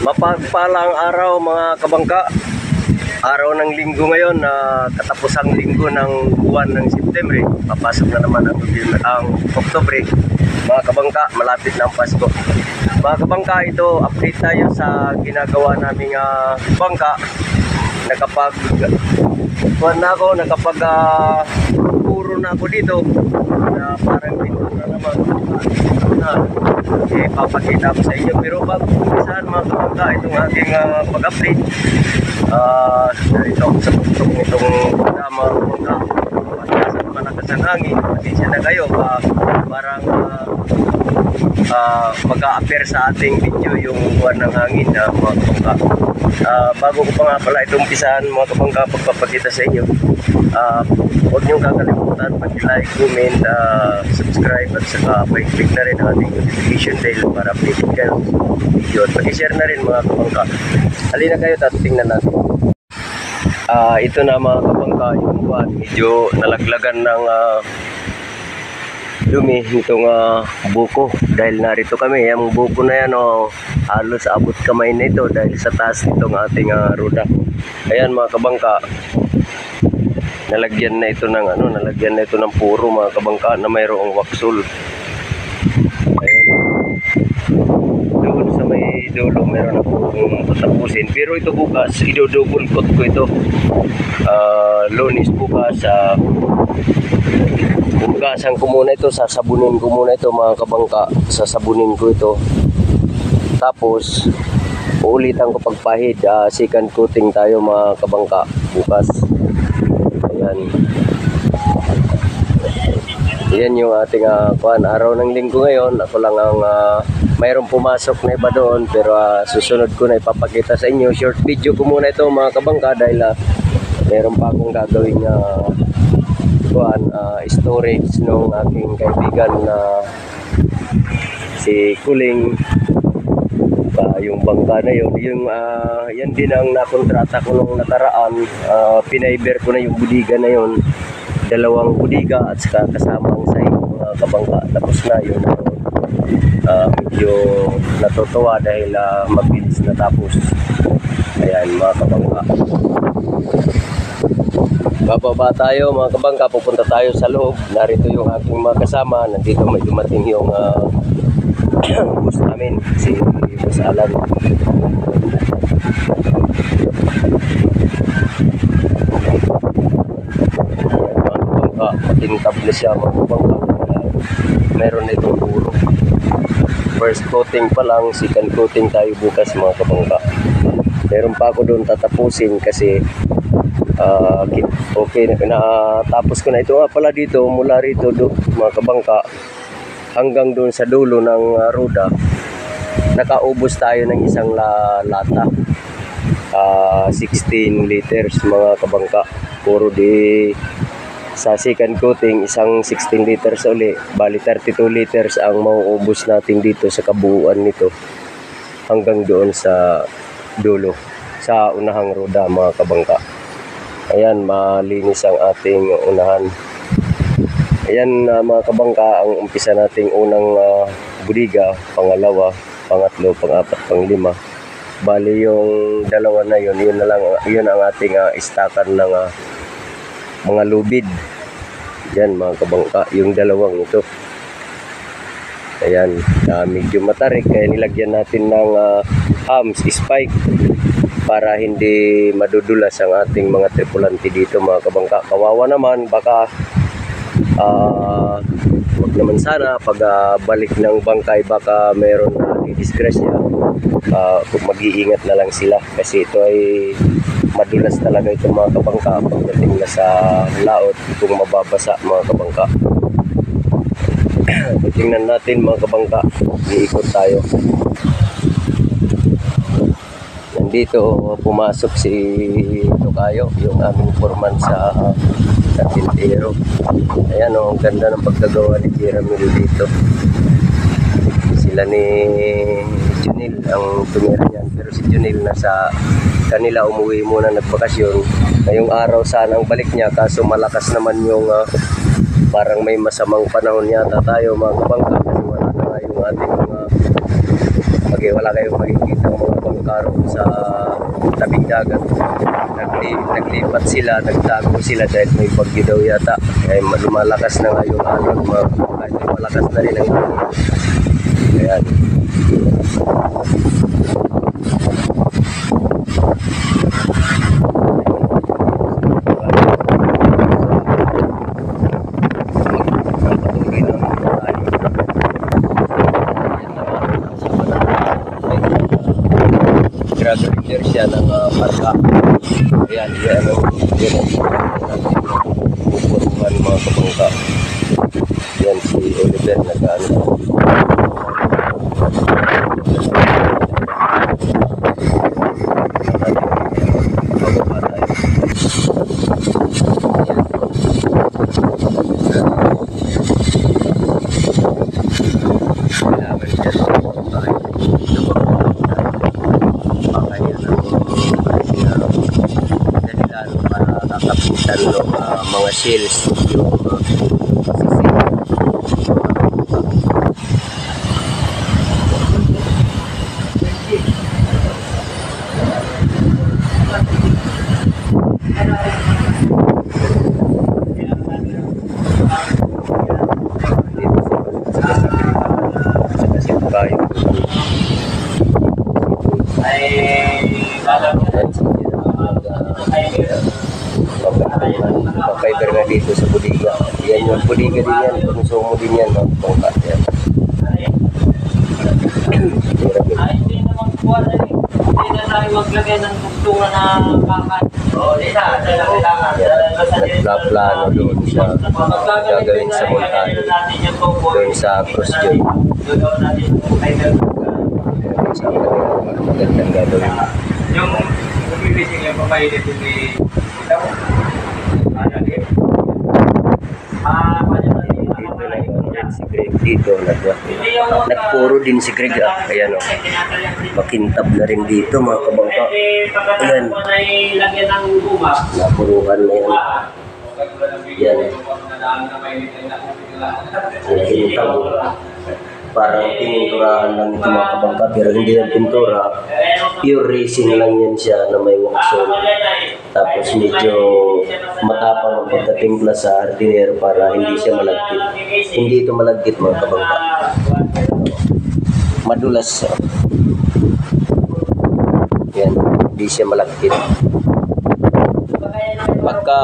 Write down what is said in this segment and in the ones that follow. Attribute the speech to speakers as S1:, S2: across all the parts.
S1: Mapagpalang araw mga kabangka. Araw ng linggo ngayon na katapusang linggo ng buwan ng September. Papasok na naman ang Oktubre. Mga kabangka, malapit na ang Pasko. Mga kabangka, ito update tayo sa ginagawa naming bangka. Puro na ako dito na parang dito na naman papakita ko sa inyo. Pero bago umpisahan mga kabangka itong aking pag-update, narito ako sa tuktok nitong mga kabangka. Sa malakas ang hangin, pasensya na kayo, parang mag-a-appear sa ating video yung buwan ng hangin na mga kabangka. Bago ko pa nga pala itong umpisahan mga kabangka pagpapakita sa inyo, huwag niyong kakalimutan mag-like, comment, subscribe at saka click na rin ang ating notification bell para updated kayo sa video at pag-share na rin mga kabangka. Halina kayo, tingnan natin. Ito na mga kabangka, yung buwan medyo nalaglagan ng dumi itong buko dahil narito kami. Yung buko na yan halos abot kamay na ito dahil sa taas nitong ating ruda. Ayan mga kabangka, nalagyan na ito ng puro mga kabangka na mayroong waxul. Ayun. Doon sa may dulo meron akong patapusin, pero ito bukas i-double coat ko ito. Lunes bukas hugasan ko muna ito, sasabunin ko muna ito mga kabangka, sasabunin ko ito, tapos uulitan ko pagpahid. Second coating tayo mga kabangka bukas. Yan yung ating araw ng linggo ngayon. Ako lang ang mayroong pumasok na iba doon, pero susunod ko na ipapakita sa inyo. Short video ko muna ito mga kabangka dahil mayroon pa akong gagawin storage ng aking kaibigan na si Kuling. Yung bangka na yun, yan din ang nakontrata ko nung nakaraan. Pinaiber ko na yung budiga na yun, 2 budiga at saka kasamang sa mga kabangka. Tapos na yun, medyo natutuwa dahil mabilis natapos. Ayan mga kabangka, bababa tayo mga kabangka, pupunta tayo sa loob. Narito yung aking mga kasama. Nandito may dumating yung bus namin, si Bus Alan. Matintab na siya mga kabangka. Meron na itong puro. First coating pa lang, second coating tayo bukas mga kabangka. Meron pa ako doon tatapusin kasi okay na, tapos ko na ito pala dito, mula rito mga kabangka hanggang doon sa dulo ng ruda. Nakaubos tayo ng isang lata, 16 liters mga kabangka. Puro sa second coating isang 16 liters uli, bali 32 liters ang mauubos natin dito sa kabuuan nito hanggang doon sa dulo sa unahang ruda mga kabangka. Ayan, malinis ang ating unahan. Ayan mga kabangka, ang umpisa nating unang budiga, pangalawa, pangatlo, pangapat, panglima. Bali yung dalawa na yun, yun ang ating istakan ng mga lubid. Yan mga kabangka, yung dalawang ito. Ayan, medyo matarik kaya nilagyan natin ng hams, spike para hindi madudulas ang ating mga tripulante dito mga kabangka. Kawawa naman, baka wag naman sana pag balik ng bangkay baka meron na disgrasya. Mag-iingat na lang sila kasi ito ay madulas talaga ito mga kabangka pagdating na sa laot kung mababasa mga kabangka. Tingnan natin mga kabangka, iikot tayo. Nandito pumasok si Tokayo, yung aming foreman sa tintero. Ayan ang ganda ng pagkagawa ni Jeremy dito. Sila ni Junil ang tumira niyan, pero si Junil nasa kanila, umuwi muna nagbakasyon. Ngayong araw sana ang balik niya, kaso malakas naman yung parang may masamang panahon yata tayo mga kabangka kasi wala na nga yung ating mga wala kayong makikita ng mga bangkaro sa tabing dagat. Naglipat sila, nagtago sila dahil may bagyo daw yata. Kaya lumalakas na nga yung alon, kahit lumalakas na rin ang alon. Ayan. Graduator siya ng parka. Ayan, yan ang pupuruan mga kabangka. Yan si Oliver nag-ano. Bababa tayo. Kailangan siya sa bahay. Para kakapitan ng mga sales yung fiber na dito sa budiga. Yan yung budiga din yan, konsumo din yan, mga pangkat yan.
S2: Hindi naman kuha na rin. Hindi na tayo maglagay ng tugtungan na kakat. Oo, hindi na.
S1: Nagplano doon sa gagawin sa montahe. Doon sa cross joint. Sa magandang gagawin.
S2: Yung umilising yung papainit hindi
S1: si Greg dito nagpuro din si Greg ayan o makintab na rin dito mga kabangka ayan napuruhan na yan makintab parang pininturahan lang ito mga kabangka pero hindi yung pintura pure racing lang yan siya na may waksol tapos medyo matapang ang pagkatimpla sa hardinero para hindi siya malagkit hindi ito malagkit mga kabangka madulas yan hindi siya malagkit pagka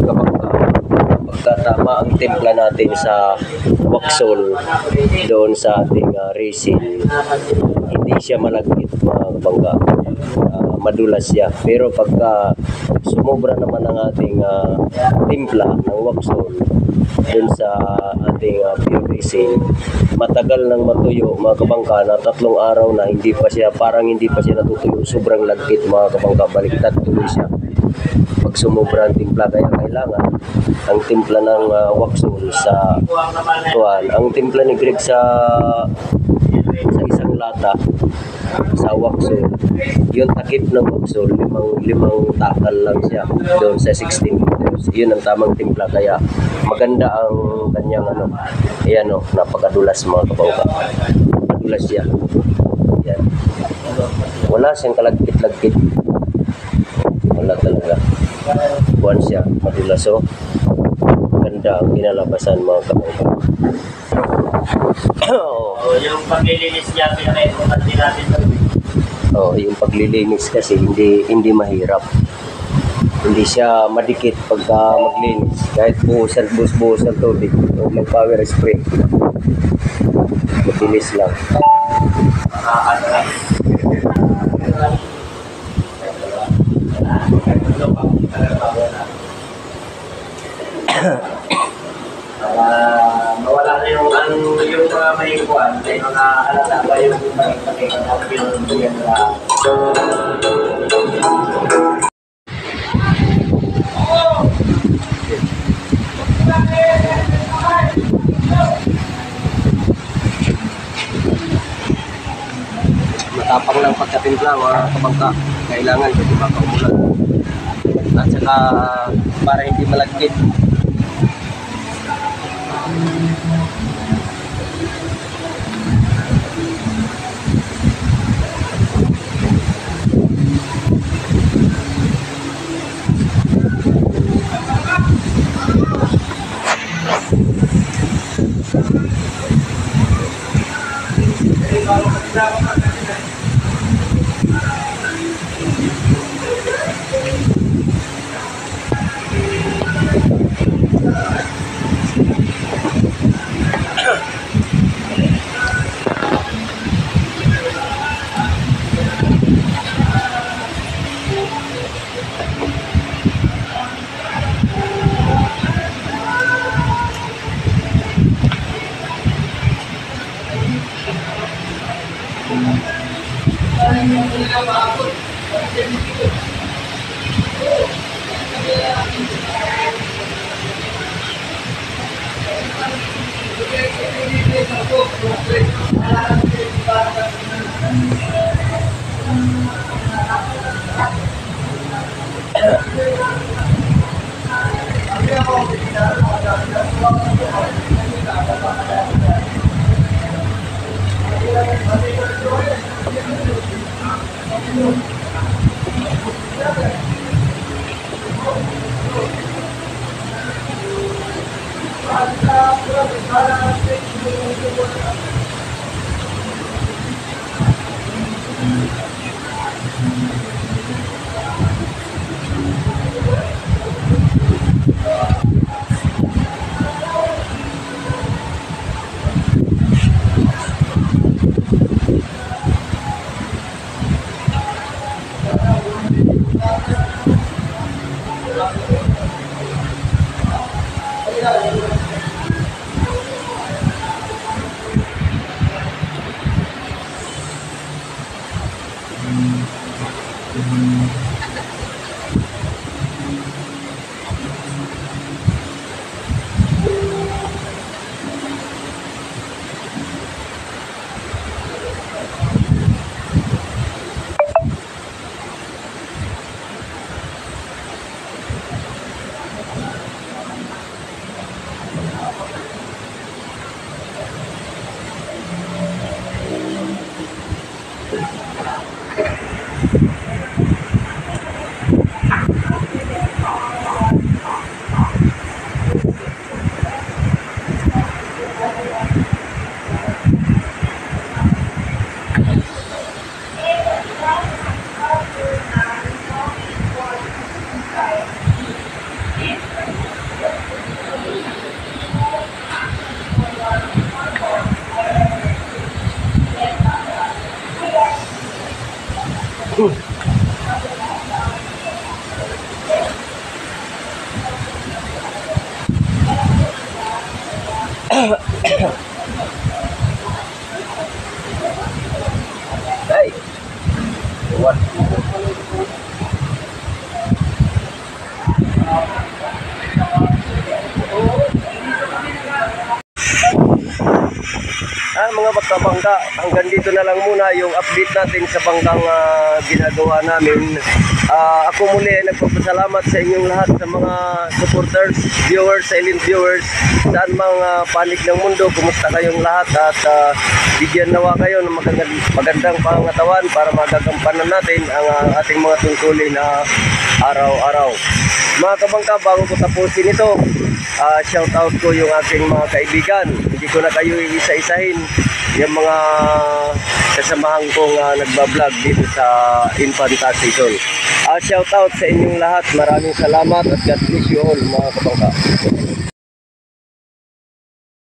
S1: kabangka tama ang timpla natin sa waksol doon sa ating racing hindi siya malagkit mga kabangka madulas siya pero pagka sumobra naman ang ating timpla ng waksol doon sa ating pure racing matagal nang matuyo mga kabangka na 3 araw na hindi pa siya parang hindi pa siya natutuyo sobrang lagkit mga kabangka baliktad tuloy siya pag sumobra ang timpla kaya kailangan ang timpla ng waksol sa tuwan ang timpla ni Greg sa isang lata sa waksol yung takip ng waksol limang takal lang siya doon sa 16 liters yun ang tamang timpla kaya maganda ang kanyang ayan napakadulas mga kabangka madulas siya yan wala siyang kalagkit-lagkit wala talaga buwan siya madulas ganda ang kinalabasan mga kabangka
S2: yung paglilinis niya pinaka-importante natin
S1: yung paglilinis kasi hindi mahirap hindi siya madikit pagka maglinis kahit buhos-buhos ang tubig o may power spray mabilis lang
S2: mawala na yung mga may kuwan may mga halata ba yung
S1: matapang lang pagkatimpla mga kabangka kailangan kasi baka umulan at saka para hindi malagkit Ay, what? Mga magkabangka, hanggang dito na lang muna yung update natin sa bangkang ginagawa namin. Ako muli ay nagpapasalamat sa inyong lahat, sa mga supporters, viewers, silent viewers, saan mga panig ng mundo. Kumusta kayong lahat at bigyan nawa kayo ng magandang pangangatawan para magagampanan natin ang ating mga tungkulin na araw-araw. Mga kabangka, bago ko tapusin ito, shout out ko yung aking mga kaibigan. Hindi ko na kayo iisa-isahin, yung mga kasamahan kong nagbablog dito sa Infanta Station. Shout out sa inyong lahat. Maraming salamat at God bless you all, mga kabangka.